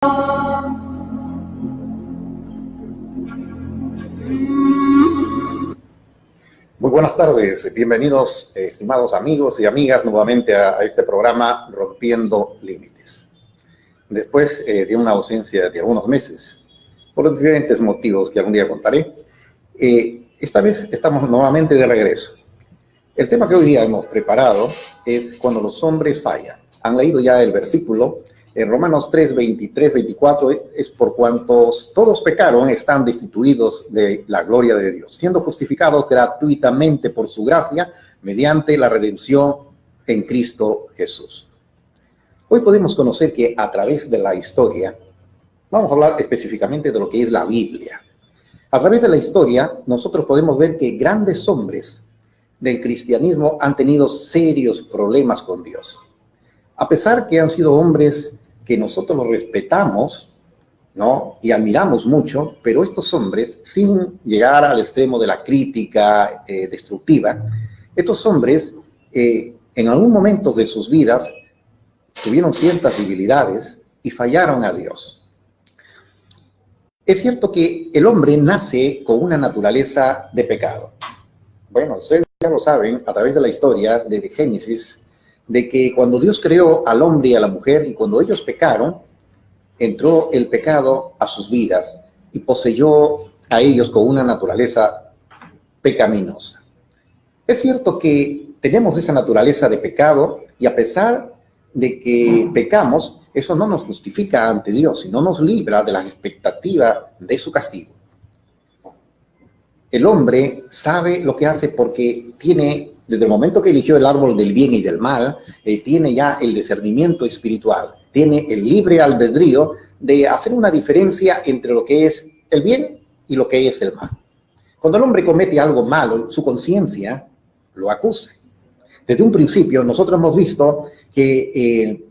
Muy buenas tardes, bienvenidos estimados amigos y amigas nuevamente a este programa Rompiendo Límites. Después de una ausencia de algunos meses, por diferentes motivos que algún día contaré, esta vez estamos nuevamente de regreso. El tema que hoy día hemos preparado es cuando los hombres fallan. Han leído ya el versículo en Romanos 3, 23, 24, es por cuantos todos pecaron, están destituidos de la gloria de Dios, siendo justificados gratuitamente por su gracia, mediante la redención en Cristo Jesús. Hoy podemos conocer que a través de la historia, vamos a hablar específicamente de lo que es la Biblia. A través de la historia, nosotros podemos ver que grandes hombres del cristianismo han tenido serios problemas con Dios. A pesar que han sido hombres que nosotros los respetamos, ¿no? Y admiramos mucho, pero estos hombres, sin llegar al extremo de la crítica destructiva, estos hombres en algún momento de sus vidas tuvieron ciertas debilidades y fallaron a Dios. Es cierto que el hombre nace con una naturaleza de pecado. Bueno, ustedes ya lo saben a través de la historia de Génesis, de que cuando Dios creó al hombre y a la mujer y cuando ellos pecaron, entró el pecado a sus vidas y poseyó a ellos con una naturaleza pecaminosa. Es cierto que tenemos esa naturaleza de pecado y a pesar de que pecamos, eso no nos justifica ante Dios, sino nos libra de la expectativa de su castigo. El hombre sabe lo que hace porque tiene, desde el momento que eligió el árbol del bien y del mal, tiene ya el discernimiento espiritual, tiene el libre albedrío de hacer una diferencia entre lo que es el bien y lo que es el mal. Cuando el hombre comete algo malo, su conciencia lo acusa. Desde un principio nosotros hemos visto que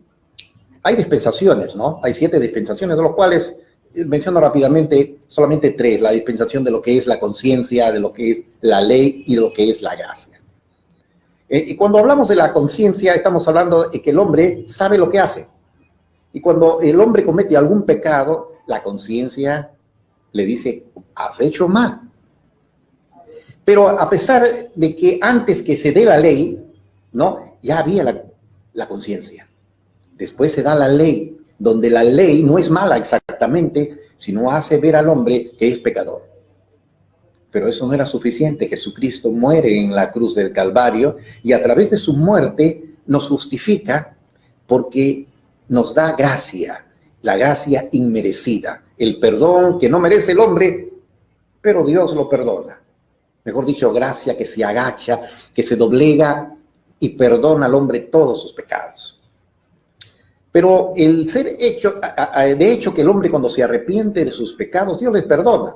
hay dispensaciones, ¿no? Hay 7 dispensaciones, de los cuales menciono rápidamente solamente 3, la dispensación de lo que es la conciencia, de lo que es la ley y de lo que es la gracia. Y cuando hablamos de la conciencia, estamos hablando de que el hombre sabe lo que hace. Y cuando el hombre comete algún pecado, la conciencia le dice, has hecho mal. Pero a pesar de que antes que se dé la ley, ¿no? Ya había la conciencia. Después se da la ley, donde la ley no es mala exactamente, sino hace ver al hombre que es pecador. Pero eso no era suficiente. Jesucristo muere en la cruz del Calvario y a través de su muerte nos justifica porque nos da gracia, la gracia inmerecida, el perdón que no merece el hombre, pero Dios lo perdona. Mejor dicho, gracia que se agacha, que se doblega y perdona al hombre todos sus pecados. Pero el ser hecho, de hecho que el hombre cuando se arrepiente de sus pecados, Dios les perdona.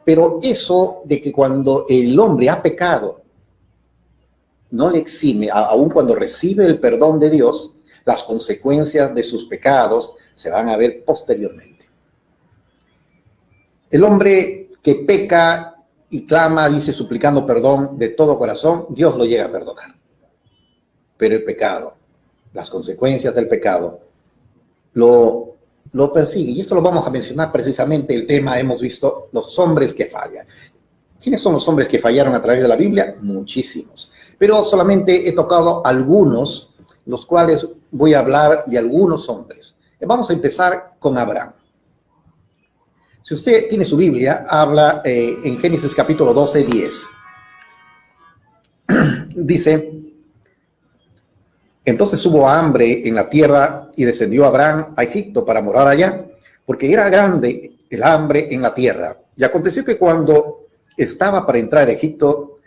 Pero eso de que cuando el hombre ha pecado, no le exime, aun cuando recibe el perdón de Dios, las consecuencias de sus pecados se van a ver posteriormente. El hombre que peca y clama, dice suplicando perdón de todo corazón, Dios lo llega a perdonar. Pero el pecado, las consecuencias del pecado, lo persigue. Y esto lo vamos a mencionar precisamente, el tema hemos visto, los hombres que fallan. ¿Quiénes son los hombres que fallaron a través de la Biblia? Muchísimos. Pero solamente he tocado algunos, los cuales voy a hablar de algunos hombres. Vamos a empezar con Abraham. Si usted tiene su Biblia, habla en Génesis capítulo 12, 10. Dice, entonces hubo hambre en la tierra y descendió Abraham a Egipto para morar allá, porque era grande el hambre en la tierra. Y aconteció que cuando estaba para entrar a Egipto,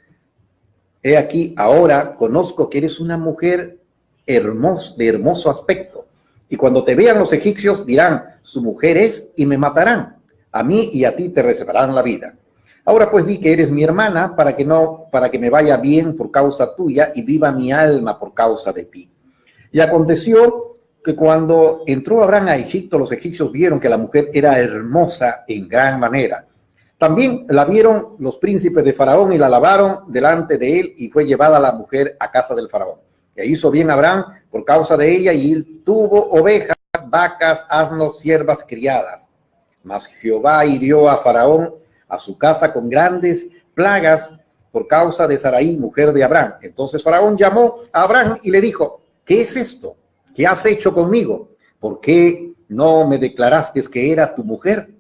he aquí, ahora conozco que eres una mujer de hermoso aspecto. Y cuando te vean los egipcios dirán, su mujer es y me matarán. A mí y a ti te reservarán la vida. Ahora pues di que eres mi hermana para que me vaya bien por causa tuya y viva mi alma por causa de ti. Y aconteció que cuando entró Abraham a Egipto, los egipcios vieron que la mujer era hermosa en gran manera. También la vieron los príncipes de Faraón y la alabaron delante de él y fue llevada la mujer a casa del Faraón. E hizo bien Abraham por causa de ella y él tuvo ovejas, vacas, asnos, siervas criadas. Mas Jehová hirió a Faraón, a su casa, con grandes plagas por causa de Sarai, mujer de Abraham. Entonces Faraón llamó a Abraham y le dijo: ¿qué es esto? ¿Qué has hecho conmigo? ¿Por qué no me declaraste que era tu mujer?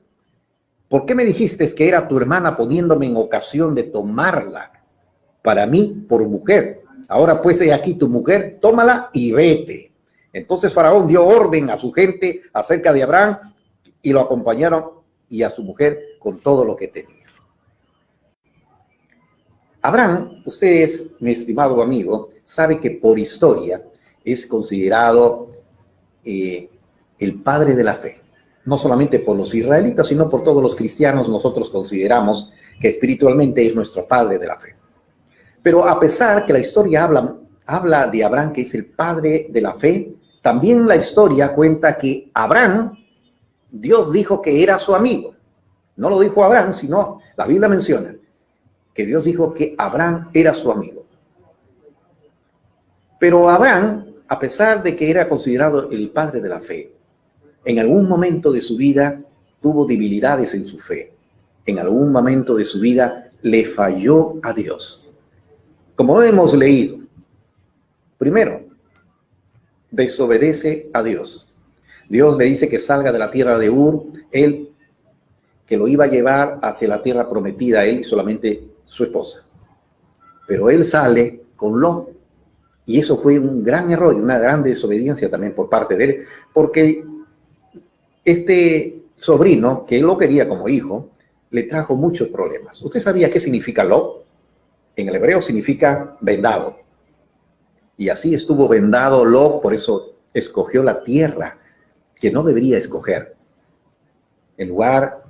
¿Por qué me dijiste que era tu hermana, poniéndome en ocasión de tomarla para mí por mujer? Ahora pues he aquí tu mujer, tómala y vete. Entonces Faraón dio orden a su gente acerca de Abraham y lo acompañaron y a su mujer con todo lo que tenía. Abraham, ustedes, mi estimado amigo, sabe que por historia es considerado el padre de la fe. No solamente por los israelitas, sino por todos los cristianos. Nosotros consideramos que espiritualmente es nuestro padre de la fe. Pero a pesar que la historia habla de Abraham, que es el padre de la fe, también la historia cuenta que Abraham, Dios dijo que era su amigo. No lo dijo Abraham, sino la Biblia menciona que Dios dijo que Abraham era su amigo. Pero Abraham, a pesar de que era considerado el padre de la fe, en algún momento de su vida tuvo debilidades en su fe. En algún momento de su vida le falló a Dios. Como hemos leído, primero, desobedece a Dios. Dios le dice que salga de la tierra de Ur, él que lo iba a llevar hacia la tierra prometida, él y solamente su esposa. Pero él sale con Lot, y eso fue un gran error y una gran desobediencia también por parte de él, porque este sobrino, que él lo quería como hijo, le trajo muchos problemas. ¿Usted sabía qué significa Lot? En el hebreo significa vendado. Y así estuvo vendado Lot, por eso escogió la tierra que no debería escoger. En lugar,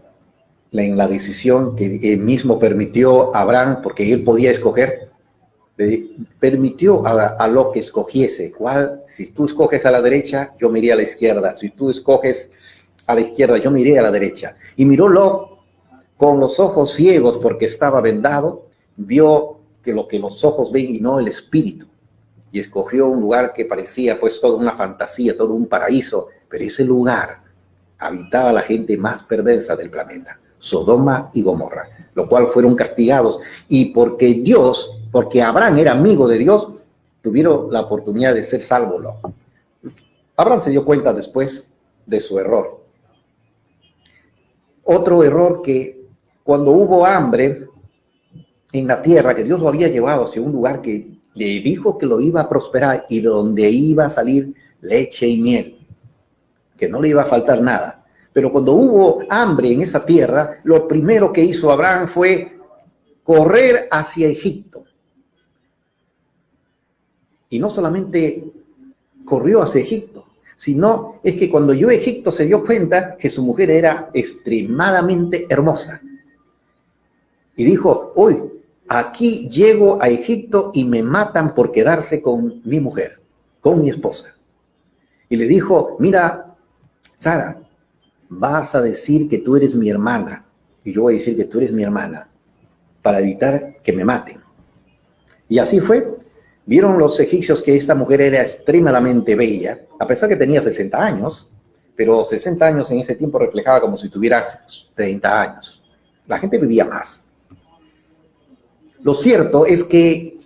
en la decisión que él mismo permitió a Abraham, porque él podía escoger, permitió a Lot que escogiese. Si tú escoges a la derecha, yo miré a la izquierda. Si tú escoges a la izquierda, yo miré a la derecha. Y miró Lot con los ojos ciegos porque estaba vendado, vio que lo que los ojos ven y no el espíritu. Y escogió un lugar que parecía pues toda una fantasía, todo un paraíso, pero ese lugar habitaba la gente más perversa del planeta, Sodoma y Gomorra, lo cual fueron castigados. Y porque Abraham era amigo de Dios, tuvieron la oportunidad de ser salvos. Abraham se dio cuenta después de su error. Otro error, que cuando hubo hambre en la tierra, que Dios lo había llevado hacia un lugar que le dijo que lo iba a prosperar y donde iba a salir leche y miel, que no le iba a faltar nada. Pero cuando hubo hambre en esa tierra, lo primero que hizo Abraham fue correr hacia Egipto. Y no solamente corrió hacia Egipto, sino es que cuando llegó a Egipto se dio cuenta que su mujer era extremadamente hermosa. Y dijo: uy, aquí llego a Egipto y me matan por quedarse con mi mujer, con mi esposa. Y le dijo: mira, Sara, vas a decir que tú eres mi hermana y yo voy a decir que tú eres mi hermana para evitar que me maten. Y así fue. Vieron los egipcios que esta mujer era extremadamente bella, a pesar que tenía 60 años, pero 60 años en ese tiempo reflejaba como si tuviera 30 años. La gente vivía más. Lo cierto es que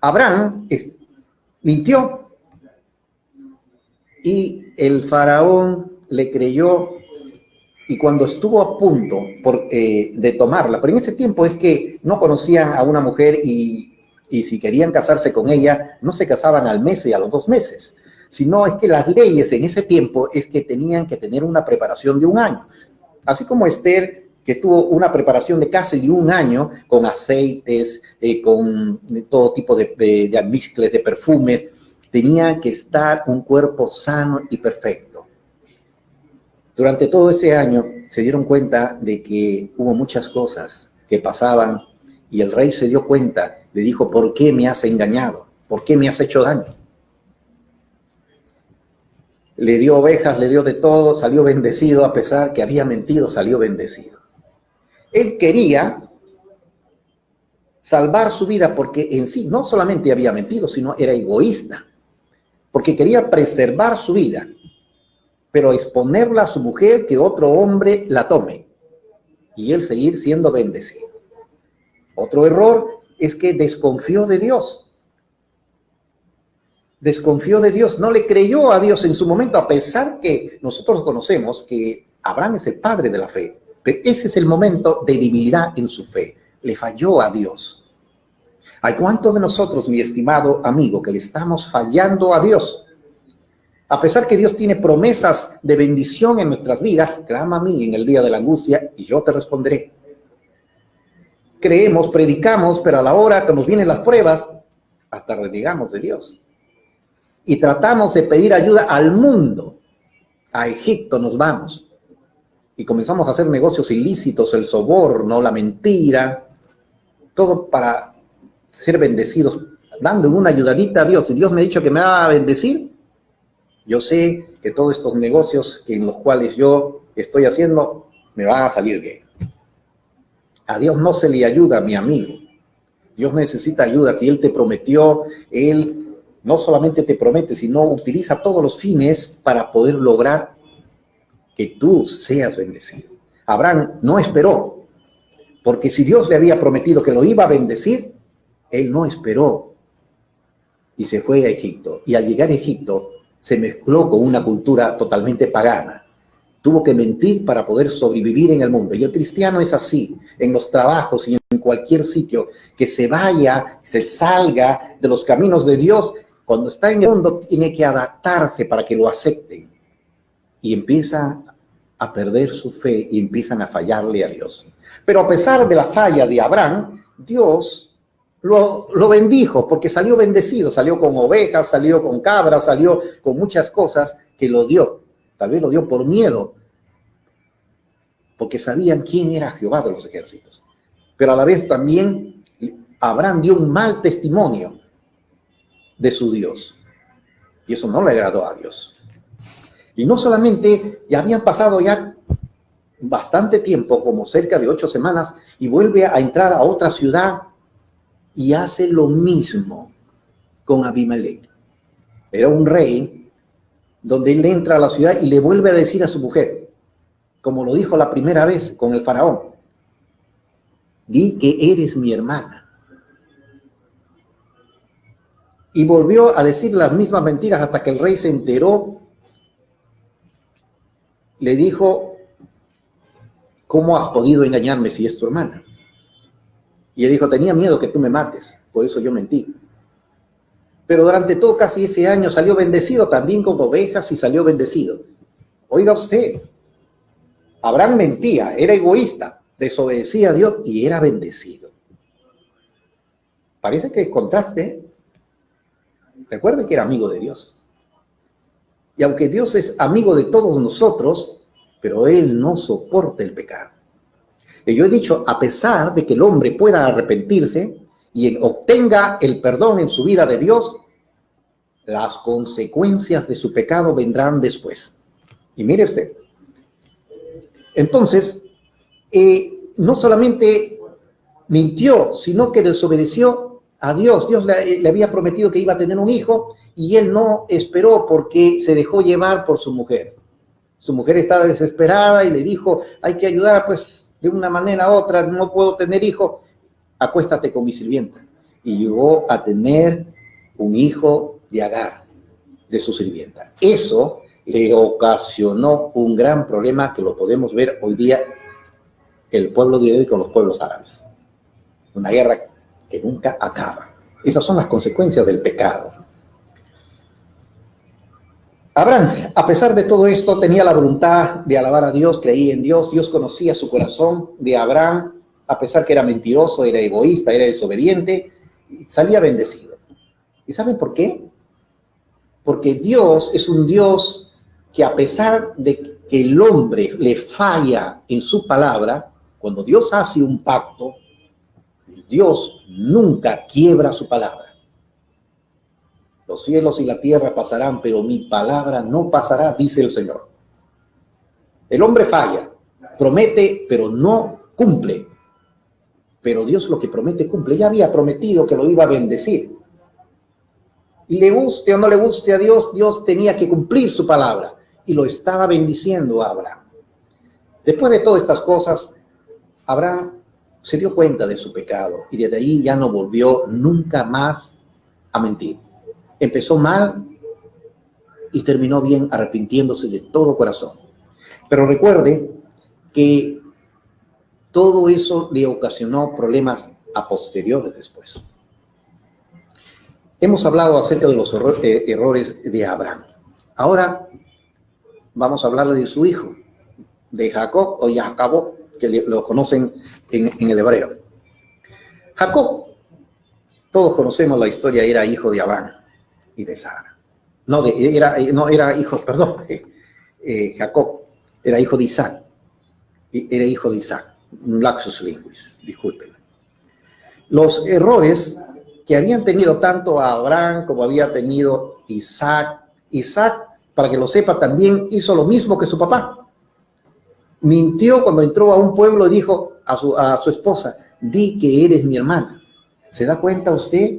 Abraham mintió y el faraón le creyó, y cuando estuvo a punto de tomarla, pero en ese tiempo es que no conocían a una mujer y si querían casarse con ella, no se casaban al mes y a los 2 meses, sino es que las leyes en ese tiempo es que tenían que tener una preparación de 1 año. Así como Esther, que tuvo una preparación de casi 1 año, con aceites, con todo tipo de almizcles, de perfumes, tenía que estar un cuerpo sano y perfecto. Durante todo ese año se dieron cuenta de que hubo muchas cosas que pasaban y el rey se dio cuenta, le dijo: ¿por qué me has engañado? ¿Por qué me has hecho daño? Le dio ovejas, le dio de todo, salió bendecido, a pesar que había mentido, salió bendecido. Él quería salvar su vida porque en sí no solamente había mentido, sino era egoísta, porque quería preservar su vida. pero exponerla a su mujer, que otro hombre la tome y él seguir siendo bendecido. Otro error es que desconfió de Dios. Desconfió de Dios, no le creyó a Dios en su momento, a pesar que nosotros conocemos que Abraham es el padre de la fe. Pero ese es el momento de debilidad en su fe. Le falló a Dios. ¿Hay cuántos de nosotros, mi estimado amigo, que le estamos fallando a Dios? A pesar que Dios tiene promesas de bendición en nuestras vidas, clama a mí en el día de la angustia y yo te responderé. Creemos, predicamos, pero a la hora que nos vienen las pruebas, hasta renegamos de Dios. Y tratamos de pedir ayuda al mundo. A Egipto nos vamos. Y comenzamos a hacer negocios ilícitos, el soborno, la mentira, todo para ser bendecidos, dando una ayudadita a Dios. Si Dios me ha dicho que me va a bendecir, yo sé que todos estos negocios en los cuales yo estoy haciendo me van a salir bien. A Dios no se le ayuda, mi amigo. Dios necesita ayuda. Si Él te prometió, Él no solamente te promete, sino utiliza todos los fines para poder lograr que tú seas bendecido. Abraham no esperó, porque si Dios le había prometido que lo iba a bendecir, él no esperó y se fue a Egipto. Y al llegar a Egipto se mezcló con una cultura totalmente pagana. Tuvo que mentir para poder sobrevivir en el mundo. Y el cristiano es así, en los trabajos y en cualquier sitio, que se vaya, se salga de los caminos de Dios. Cuando está en el mundo tiene que adaptarse para que lo acepten. Y empieza a perder su fe y empiezan a fallarle a Dios. Pero a pesar de la falla de Abraham, Dios lo bendijo porque salió bendecido. Salió con ovejas, salió con cabras, salió con muchas cosas que lo dio. Tal vez lo dio por miedo, porque sabían quién era Jehová de los ejércitos. Pero a la vez también Abraham dio un mal testimonio de su Dios. Y eso no le agradó a Dios. Y no solamente, ya habían pasado ya bastante tiempo, como cerca de 8 semanas, y vuelve a entrar a otra ciudad y hace lo mismo con Abimelech. Era un rey donde él entra a la ciudad y le vuelve a decir a su mujer, como lo dijo la primera vez con el faraón, di que eres mi hermana. Y volvió a decir las mismas mentiras hasta que el rey se enteró. Le dijo, ¿cómo has podido engañarme si es tu hermana? Y él dijo, tenía miedo que tú me mates, por eso yo mentí. Pero durante todo casi ese año salió bendecido también con ovejas y salió bendecido. Oiga usted, Abraham mentía, era egoísta, desobedecía a Dios y era bendecido. Parece que es contraste, ¿eh? Recuerde que era amigo de Dios. Y aunque Dios es amigo de todos nosotros, pero Él no soporta el pecado. Y yo he dicho, a pesar de que el hombre pueda arrepentirse y obtenga el perdón en su vida de Dios, las consecuencias de su pecado vendrán después. Y mire usted. Entonces, no solamente mintió, sino que desobedeció a Dios. Dios le había prometido que iba a tener un hijo y él no esperó porque se dejó llevar por su mujer. Su mujer estaba desesperada y le dijo, hay que ayudar pues de una manera u otra, no puedo tener hijo, acuéstate con mi sirvienta. Y llegó a tener un hijo de Agar, de su sirvienta. Eso le ocasionó un gran problema que lo podemos ver hoy día el pueblo de Israel con los pueblos árabes. Una guerra que nunca acaba. Esas son las consecuencias del pecado. Abraham, a pesar de todo esto, tenía la voluntad de alabar a Dios, creía en Dios, Dios conocía su corazón de Abraham, a pesar que era mentiroso, era egoísta, era desobediente, salía bendecido. ¿Y saben por qué? Porque Dios es un Dios que a pesar de que el hombre le falla en su palabra, cuando Dios hace un pacto, Dios nunca quiebra su palabra. Los cielos y la tierra pasarán, pero mi palabra no pasará, dice el Señor. El hombre falla, promete, pero no cumple. Pero Dios lo que promete, cumple. Ya había prometido que lo iba a bendecir. Y le guste o no le guste a Dios, Dios tenía que cumplir su palabra. y lo estaba bendiciendo a Abraham. Después de todas estas cosas, Abraham se dio cuenta de su pecado y desde ahí ya no volvió nunca más a mentir. Empezó mal y terminó bien, arrepintiéndose de todo corazón. Pero recuerde que todo eso le ocasionó problemas a posteriores después. Hemos hablado acerca de los errores de Abraham. Ahora vamos a hablar de su hijo, de Jacob o Jacob, que lo conocen en el hebreo. Jacob, todos conocemos la historia, era hijo de Abraham y de Sara. Jacob era hijo de Isaac. Era hijo de Isaac. Un lapsus linguis, disculpen. Los errores que habían tenido tanto a Abraham como había tenido Isaac. Isaac, para que lo sepa, también hizo lo mismo que su papá. Mintió cuando entró a un pueblo y dijo a su esposa, di que eres mi hermana. ¿Se da cuenta usted?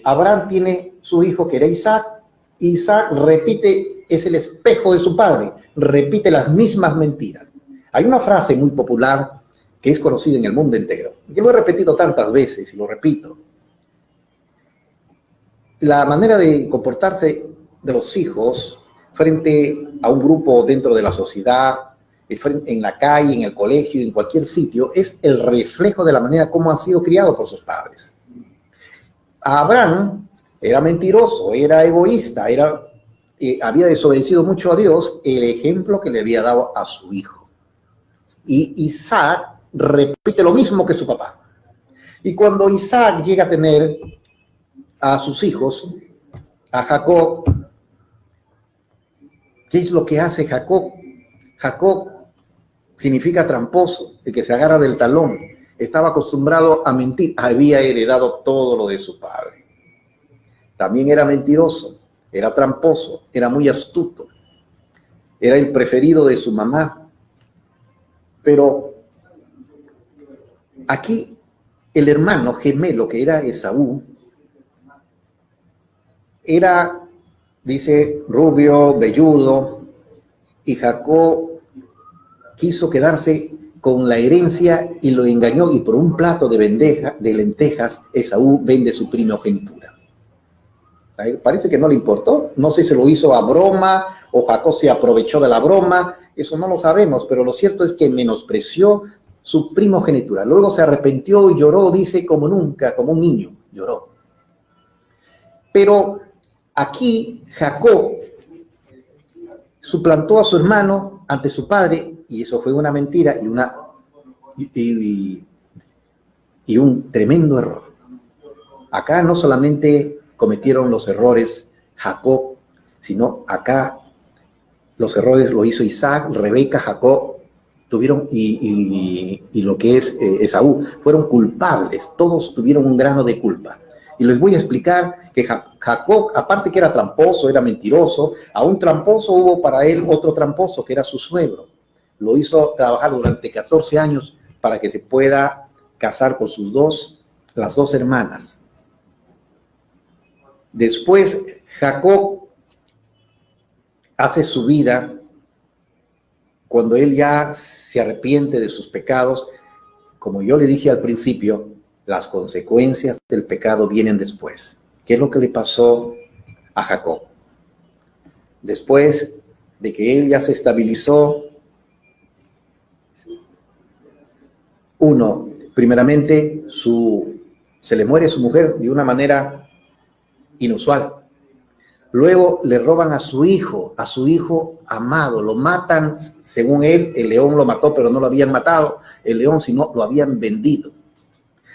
Abraham tiene su hijo que era Isaac. Isaac repite, es el espejo de su padre, repite las mismas mentiras. Hay una frase muy popular que es conocida en el mundo entero, que lo he repetido tantas veces y lo repito. La manera de comportarse de los hijos frente a un grupo dentro de la sociedad, en la calle, en el colegio, en cualquier sitio, es el reflejo de la manera como han sido criados por sus padres. Abraham era mentiroso, era egoísta, había desobedecido mucho a Dios, el ejemplo que le había dado a su hijo. Y Isaac repite lo mismo que su papá. Y cuando Isaac llega a tener a sus hijos, a Jacob, ¿qué es lo que hace Jacob? Jacob significa tramposo, el que se agarra del talón. Estaba acostumbrado a mentir, había heredado todo lo de su padre. También era mentiroso, era tramposo, era muy astuto, era el preferido de su mamá. Pero aquí el hermano gemelo que era Esaú, era, dice, rubio, velludo, y Jacob quiso quedarse con la herencia y lo engañó, y por un plato de lentejas, Esaú vende su primogenitura. Parece que no le importó, no sé si lo hizo a broma o Jacob se aprovechó de la broma, eso no lo sabemos, pero lo cierto es que menospreció su primogenitura. Luego se arrepintió y lloró, dice, como nunca, como un niño, lloró. Pero aquí Jacob suplantó a su hermano ante su padre, y eso fue una mentira y un tremendo error. Acá no solamente cometieron los errores Jacob, sino acá los errores lo hizo Isaac, Rebeca, Jacob, tuvieron y lo que es Esaú, fueron culpables, todos tuvieron un grano de culpa. Y les voy a explicar que Jacob, aparte que era tramposo, era mentiroso, a un tramposo hubo para él otro tramposo, que era su suegro. Lo hizo trabajar durante 14 años para que se pueda casar con las dos hermanas. Después, Jacob hace su vida cuando él ya se arrepiente de sus pecados. Como yo le dije al principio, las consecuencias del pecado vienen después. ¿Qué es lo que le pasó a Jacob? Después de que él ya se estabilizó, primeramente se le muere su mujer de una manera inusual. Luego le roban a su hijo amado, lo matan, según él, el león lo mató, pero no lo habían matado, el león, sino lo habían vendido.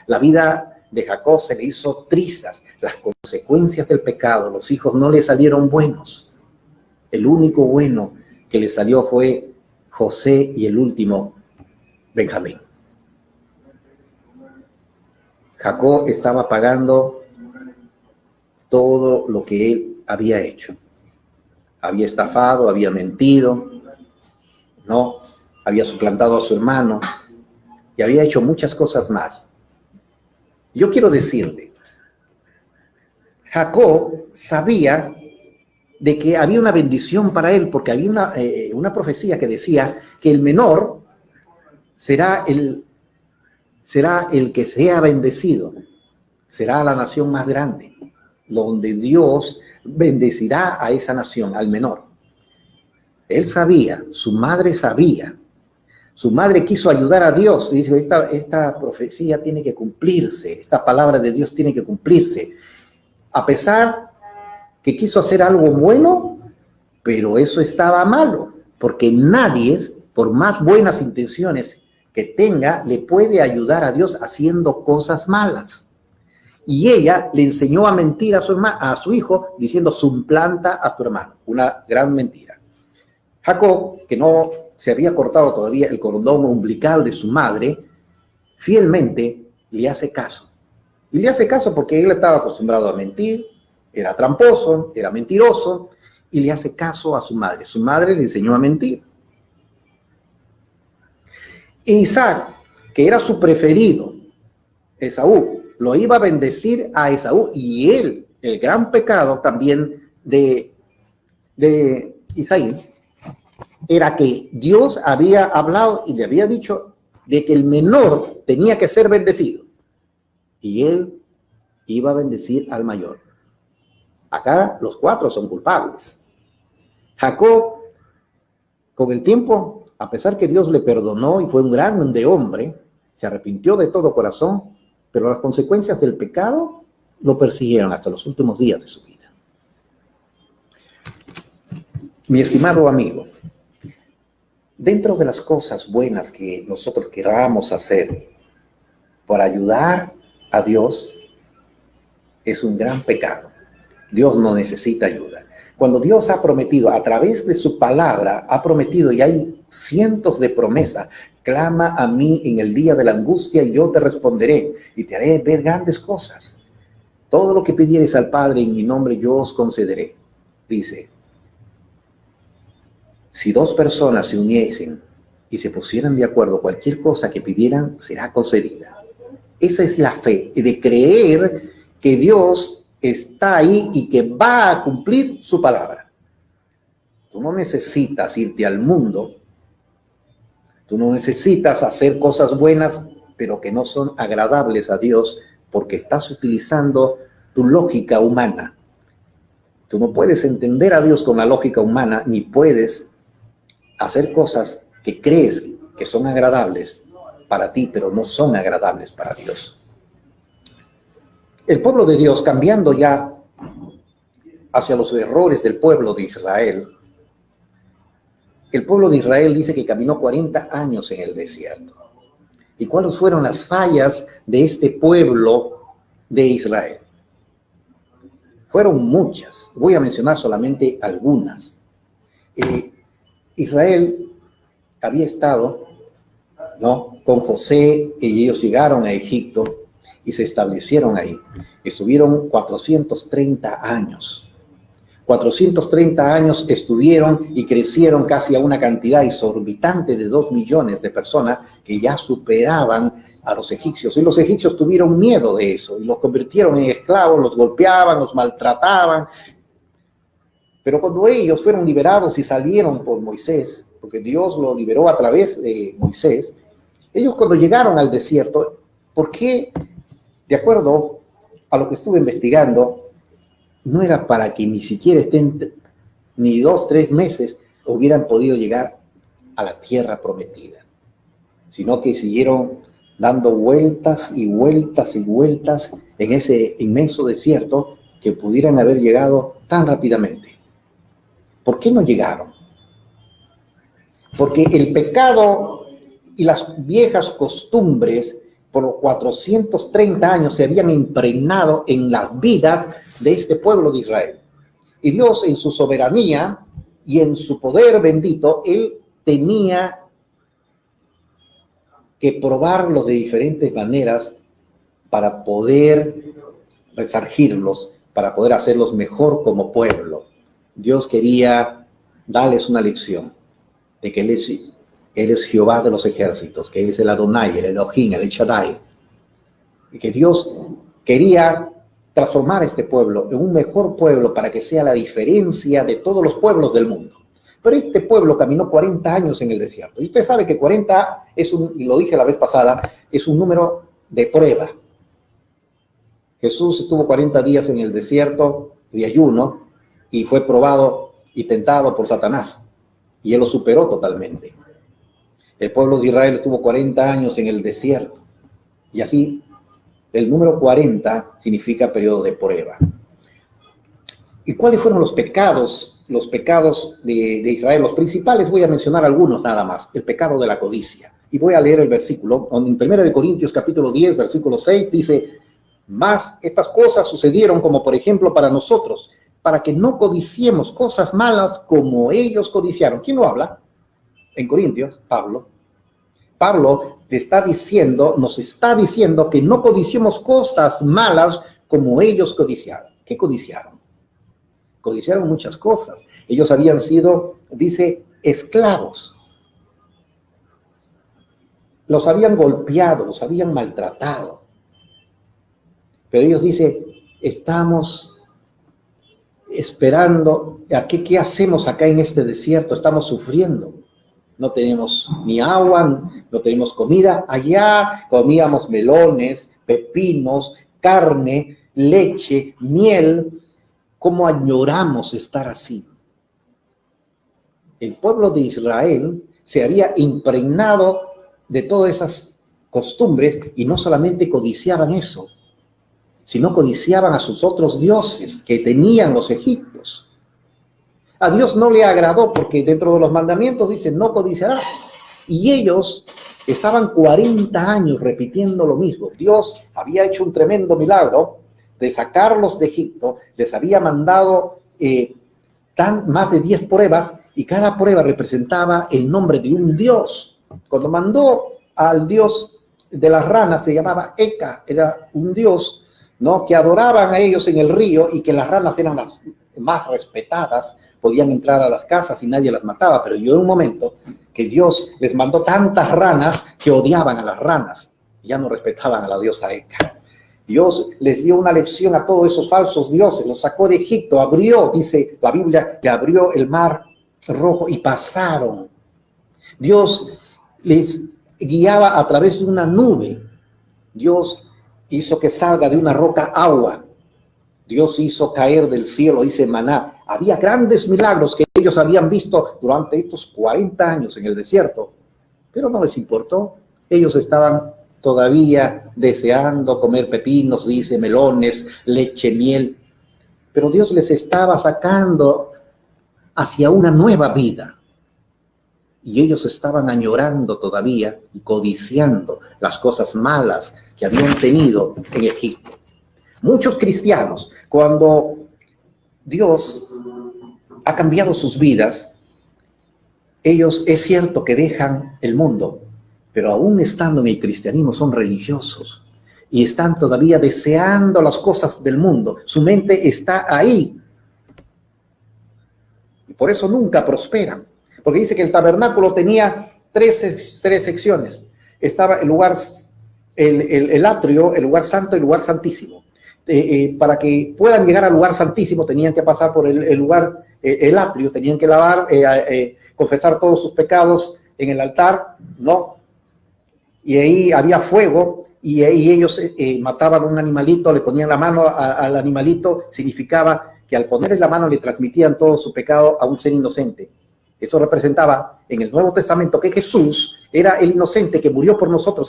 La vida de Jacob se le hizo trizas, las consecuencias del pecado, los hijos no le salieron buenos. El único bueno que le salió fue José y el último, Benjamín. Jacob estaba pagando todo lo que él había hecho. Había estafado, había mentido, ¿no? Había suplantado a su hermano y había hecho muchas cosas más. Yo quiero decirle, Jacob sabía de que había una bendición para él, porque había una profecía que decía que el menor será el que sea bendecido, será la nación más grande, donde Dios bendecirá a esa nación, al menor. Él sabía, su madre sabía, su madre quiso ayudar a Dios y dice, esta profecía tiene que cumplirse, esta palabra de Dios tiene que cumplirse. A pesar que quiso hacer algo bueno, pero eso estaba malo, porque nadie, por más buenas intenciones que tenga, le puede ayudar a Dios haciendo cosas malas. Y ella le enseñó a mentir a su hijo diciendo, suplanta a tu hermano. Una gran mentira. Jacob, que no se había cortado todavía el cordón umbilical de su madre, fielmente le hace caso. Y le hace caso porque él estaba acostumbrado a mentir, era tramposo, era mentiroso, y le hace caso a su madre. Su madre le enseñó a mentir. Isaac, que era su preferido, Esaú, lo iba a bendecir a Esaú, y él, el gran pecado también de Isaí, era que Dios había hablado y le había dicho de que el menor tenía que ser bendecido, y él iba a bendecir al mayor. Acá los cuatro son culpables. Jacob, con el tiempo, a pesar que Dios le perdonó y fue un grande hombre, se arrepintió de todo corazón, pero las consecuencias del pecado lo persiguieron hasta los últimos días de su vida. Mi estimado amigo, dentro de las cosas buenas que nosotros queramos hacer para ayudar a Dios, es un gran pecado. Dios no necesita ayuda. Cuando Dios ha prometido, a través de su palabra, ha prometido, y hay cientos de promesas, clama a mí en el día de la angustia y yo te responderé y te haré ver grandes cosas. Todo lo que pidieres al Padre en mi nombre yo os concederé. Dice, si dos personas se uniesen y se pusieran de acuerdo, cualquier cosa que pidieran será concedida. Esa es la fe, de creer que Dios está ahí y que va a cumplir su palabra. Tú no necesitas irte al mundo, tú no necesitas hacer cosas buenas, pero que no son agradables a Dios, porque estás utilizando tu lógica humana. Tú no puedes entender a Dios con la lógica humana, ni puedes hacer cosas que crees que son agradables para ti, pero no son agradables para Dios. El pueblo de Dios, cambiando ya hacia los errores del pueblo de Israel, el pueblo de Israel dice que caminó 40 años en el desierto. ¿Y cuáles fueron las fallas de este pueblo de Israel? Fueron muchas. Voy a mencionar solamente algunas. Israel había estado, ¿no?, con José, y ellos llegaron a Egipto y se establecieron ahí. Estuvieron 430 años. 430 años estuvieron y crecieron casi a una cantidad exorbitante de 2 millones de personas que ya superaban a los egipcios. Y los egipcios tuvieron miedo de eso y los convirtieron en esclavos, los golpeaban, los maltrataban. Pero cuando ellos fueron liberados y salieron por Moisés, porque Dios lo liberó a través de Moisés, ellos cuando llegaron al desierto, ¿por qué? De acuerdo a lo que estuve investigando, no era para que ni siquiera estén ni 2, 3 meses hubieran podido llegar a la tierra prometida, sino que siguieron dando vueltas y vueltas y vueltas en ese inmenso desierto que pudieran haber llegado tan rápidamente. ¿Por qué no llegaron? Porque el pecado y las viejas costumbres por los 430 años se habían impregnado en las vidas de este pueblo de Israel. Y Dios, en su soberanía y en su poder bendito, Él tenía que probarlos de diferentes maneras para poder resarcirlos, para poder hacerlos mejor como pueblo. Dios quería darles una lección de que Él es Jehová de los ejércitos, que Él es el Adonai, el Elohim, el El Shaddai. Y que Dios quería transformar a este pueblo en un mejor pueblo para que sea la diferencia de todos los pueblos del mundo. Pero este pueblo caminó 40 años en el desierto. Y usted sabe que 40 y lo dije la vez pasada, es un número de prueba. Jesús estuvo 40 días en el desierto de ayuno y fue probado y tentado por Satanás. Y él lo superó totalmente. El pueblo de Israel estuvo 40 años en el desierto. Y así, el número 40 significa periodo de prueba. ¿Y cuáles fueron los pecados de Israel? Los principales, voy a mencionar algunos nada más. El pecado de la codicia. Y voy a leer el versículo. En 1 Corintios capítulo 10, versículo 6, dice: mas estas cosas sucedieron como por ejemplo para nosotros, para que no codiciemos cosas malas como ellos codiciaron. ¿Quién lo habla? En Corintios, Pablo. Pablo nos está diciendo que no codiciemos cosas malas como ellos codiciaron. ¿Qué codiciaron? Codiciaron muchas cosas. Ellos habían sido, dice, esclavos. Los habían golpeado, los habían maltratado. Pero ellos dicen, estamos esperando, ¿qué hacemos acá en este desierto? Estamos sufriendo. No tenemos ni agua, no tenemos comida. Allá comíamos melones, pepinos, carne, leche, miel. ¿Cómo añoramos estar así? El pueblo de Israel se había impregnado de todas esas costumbres y no solamente codiciaban eso, sino codiciaban a sus otros dioses que tenían los egipcios. A Dios no le agradó porque dentro de los mandamientos dice no codiciarás. Y ellos estaban 40 años repitiendo lo mismo. Dios había hecho un tremendo milagro de sacarlos de Egipto, les había mandado más de 10 pruebas y cada prueba representaba el nombre de un dios. Cuando mandó al dios de las ranas, se llamaba Eka, era un dios, ¿no?, que adoraban a ellos en el río y que las ranas eran las más respetadas, podían entrar a las casas y nadie las mataba, pero llegó un momento que Dios les mandó tantas ranas que odiaban a las ranas, ya no respetaban a la diosa Eka. Dios les dio una lección a todos esos falsos dioses, los sacó de Egipto, abrió, dice la Biblia, que abrió el mar rojo y pasaron. Dios les guiaba a través de una nube. Dios hizo que salga de una roca agua. Dios hizo caer del cielo, dice maná. Había grandes milagros que ellos habían visto durante estos 40 años en el desierto, pero no les importó. Ellos estaban todavía deseando comer pepinos, dice, melones, leche, miel. Pero Dios les estaba sacando hacia una nueva vida. Y ellos estaban añorando todavía y codiciando las cosas malas que habían tenido en Egipto. Muchos cristianos, cuando Dios ha cambiado sus vidas, ellos es cierto que dejan el mundo, pero aún estando en el cristianismo son religiosos y están todavía deseando las cosas del mundo. Su mente está ahí. Y por eso nunca prosperan. Porque dice que el tabernáculo tenía tres secciones. Estaba el lugar, el atrio, el lugar santo y el lugar santísimo. Para que puedan llegar al lugar santísimo tenían que pasar por el lugar, el atrio, tenían que lavar, confesar todos sus pecados en el altar, ¿no? Y ahí había fuego y ahí ellos mataban a un animalito, le ponían la mano al animalito, significaba que al ponerle la mano le transmitían todo su pecado a un ser inocente. Eso representaba en el Nuevo Testamento que Jesús era el inocente que murió por nosotros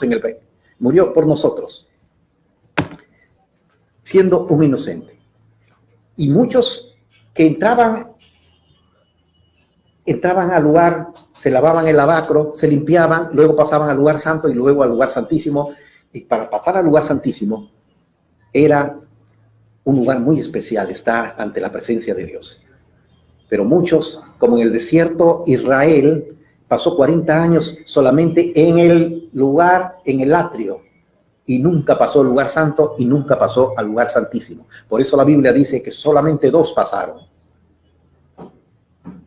murió por nosotros, siendo un inocente. Y muchos que entraban al lugar, se lavaban el lavacro, se limpiaban, luego pasaban al lugar santo y luego al lugar santísimo. Y para pasar al lugar santísimo era un lugar muy especial, estar ante la presencia de Dios. Pero muchos, como en el desierto, Israel pasó 40 años solamente en el lugar, en el atrio, y nunca pasó al lugar santo y nunca pasó al lugar santísimo. Por eso la Biblia dice que solamente 2 pasaron,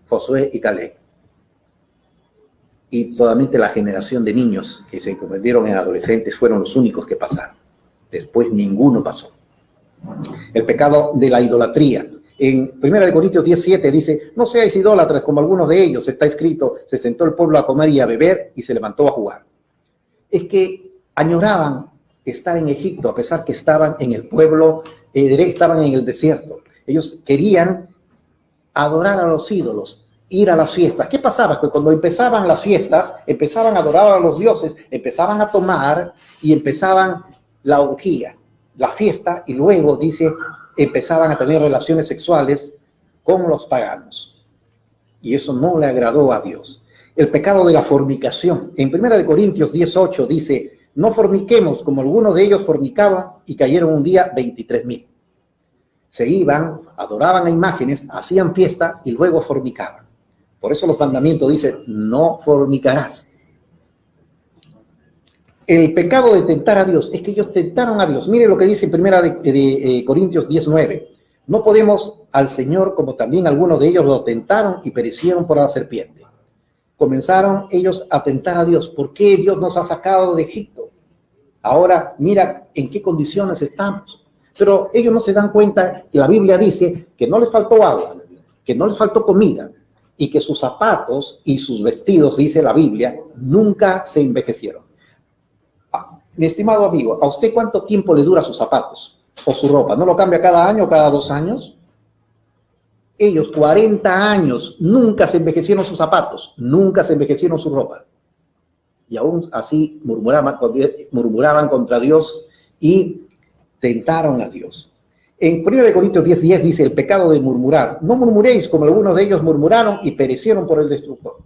Josué y Caleb. Y solamente la generación de niños que se convirtieron en adolescentes fueron los únicos que pasaron. Después ninguno pasó. El pecado de la idolatría. En 1 Corintios 10:7 dice, no seáis idólatras como algunos de ellos, está escrito, se sentó el pueblo a comer y a beber y se levantó a jugar. Es que añoraban estar en Egipto a pesar que estaban en el pueblo, estaban en el desierto. Ellos querían adorar a los ídolos, ir a las fiestas. ¿Qué pasaba? Que cuando empezaban las fiestas, empezaban a adorar a los dioses, empezaban a tomar y empezaban la orgía, la fiesta, y luego dice, empezaban a tener relaciones sexuales con los paganos. Y eso no le agradó a Dios. El pecado de la fornicación. En 1 Corintios 10:8 dice, no forniquemos como algunos de ellos fornicaban y cayeron un día 23,000. Se iban, adoraban a imágenes, hacían fiesta y luego fornicaban. Por eso los mandamientos dicen, no fornicarás. El pecado de tentar a Dios, es que ellos tentaron a Dios. Mire lo que dice en 1 Corintios 10:9. No podemos al Señor como también algunos de ellos lo tentaron y perecieron por la serpiente. Comenzaron ellos a tentar a Dios. ¿Por qué Dios nos ha sacado de Egipto? Ahora mira en qué condiciones estamos. Pero ellos no se dan cuenta que la Biblia dice que no les faltó agua, que no les faltó comida y que sus zapatos y sus vestidos, dice la Biblia, nunca se envejecieron. Mi estimado amigo, ¿a usted cuánto tiempo le dura sus zapatos o su ropa? ¿No lo cambia cada año o cada 2 años? Ellos 40 años nunca se envejecieron sus zapatos, nunca se envejecieron su ropa. Y aún así murmuraban contra Dios y tentaron a Dios. En 1 Corintios 10:10 dice el pecado de murmurar. No murmuréis como algunos de ellos murmuraron y perecieron por el destructor.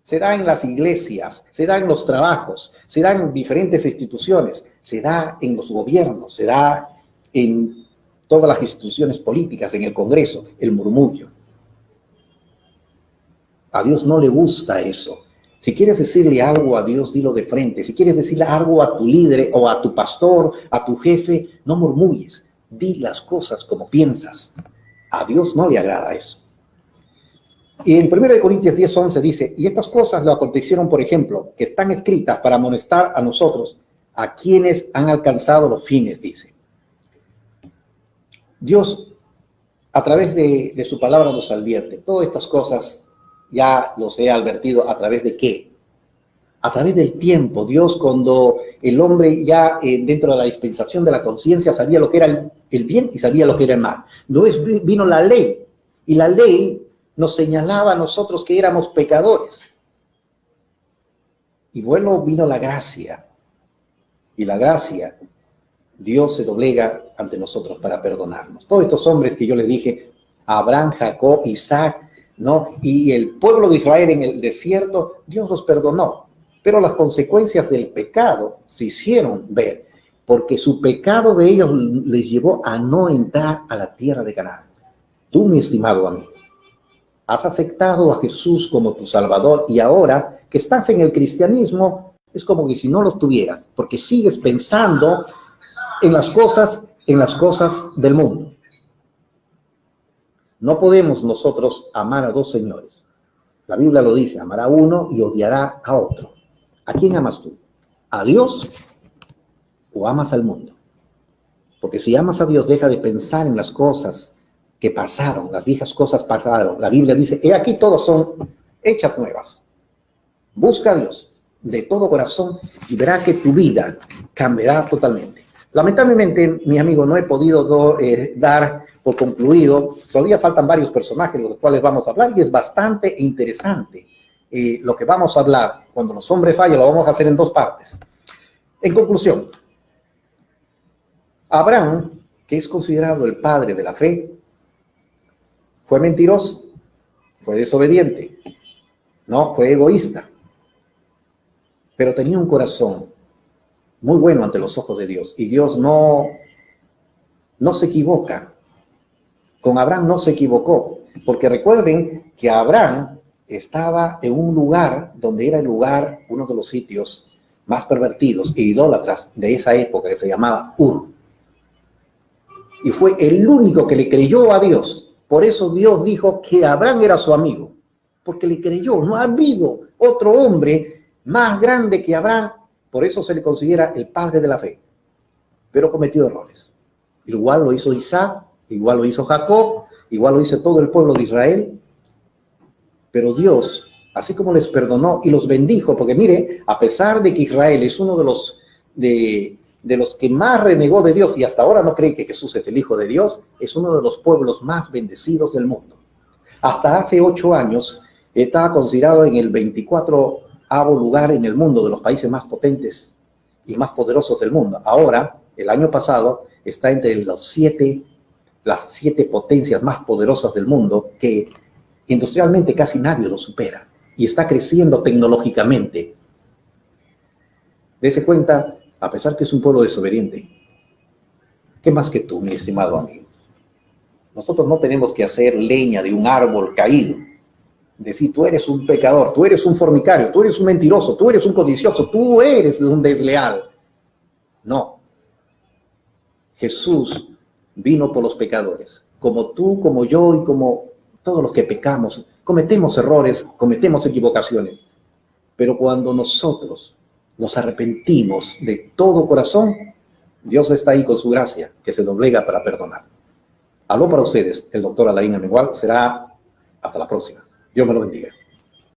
Se da en las iglesias, se da en los trabajos, se da en diferentes instituciones, se da en los gobiernos, se da en todas las instituciones políticas, en el Congreso, el murmullo. A Dios no le gusta eso. Si quieres decirle algo a Dios, dilo de frente. Si quieres decirle algo a tu líder o a tu pastor, a tu jefe, no murmulles. Di las cosas como piensas. A Dios no le agrada eso. Y en 1 Corintios 10:11 dice, y estas cosas lo acontecieron, por ejemplo, que están escritas para amonestar a nosotros, a quienes han alcanzado los fines, dice. Dios, a través de su palabra nos advierte. Todas estas cosas ya los he advertido. ¿A través de qué? A través del tiempo. Dios, cuando el hombre ya dentro de la dispensación de la conciencia sabía lo que era el bien y sabía lo que era el mal. Luego vino la ley, y la ley nos señalaba a nosotros que éramos pecadores. Y luego vino la gracia. Y la gracia, Dios se doblega ante nosotros para perdonarnos. Todos estos hombres que yo les dije, Abraham, Jacob, Isaac, ¿no? Y el pueblo de Israel en el desierto, Dios los perdonó. Pero las consecuencias del pecado se hicieron ver, porque su pecado de ellos les llevó a no entrar a la tierra de Canaán. Tú, mi estimado amigo, has aceptado a Jesús como tu Salvador y ahora que estás en el cristianismo, es como que si no lo tuvieras, porque sigues pensando en las cosas del mundo. No podemos nosotros amar a 2 señores. La Biblia lo dice, amará a uno y odiará a otro. ¿A quién amas tú? ¿A Dios o amas al mundo? Porque si amas a Dios, deja de pensar en las cosas que pasaron, las viejas cosas pasaron. La Biblia dice, he aquí todas son hechas nuevas. Busca a Dios de todo corazón y verá que tu vida cambiará totalmente. Lamentablemente, mi amigo, no he podido dar por concluido. Todavía faltan varios personajes de los cuales vamos a hablar y es bastante interesante lo que vamos a hablar. Cuando los hombres fallan, lo vamos a hacer en 2 partes. En conclusión, Abraham, que es considerado el padre de la fe, fue mentiroso, fue desobediente, no, fue egoísta, pero tenía un corazón muy bueno ante los ojos de Dios, y Dios no se equivoca. Con Abraham no se equivocó, porque recuerden que Abraham estaba en un lugar donde era el lugar, uno de los sitios más pervertidos e idólatras de esa época, que se llamaba Ur. Y fue el único que le creyó a Dios. Por eso Dios dijo que Abraham era su amigo, porque le creyó. No ha habido otro hombre más grande que Abraham, por eso se le considera el padre de la fe. Pero cometió errores. Igual lo hizo Isaac, igual lo hizo Jacob, igual lo hizo todo el pueblo de Israel. Pero Dios, así como les perdonó y los bendijo, porque mire, a pesar de que Israel es uno de los que más renegó de Dios y hasta ahora no cree que Jesús es el Hijo de Dios, es uno de los pueblos más bendecidos del mundo. Hasta hace 8 años estaba considerado en el 24º lugar en el mundo de los países más potentes y más poderosos del mundo. Ahora, el año pasado, está entre las 7 potencias más poderosas del mundo, que industrialmente casi nadie lo supera, y está creciendo tecnológicamente. Dese cuenta, a pesar que es un pueblo desobediente, ¿qué más que tú, mi estimado amigo? Nosotros no tenemos que hacer leña de un árbol caído, decir, tú eres un pecador, tú eres un fornicario, tú eres un mentiroso, tú eres un codicioso, tú eres un desleal. No. Jesús vino por los pecadores, como tú, como yo y como todos los que pecamos. Cometemos errores, cometemos equivocaciones, pero cuando nosotros nos arrepentimos de todo corazón, Dios está ahí con su gracia, que se doblega para perdonar. Habló para ustedes el doctor Alain Amengual. Será hasta la próxima. Dios me lo bendiga.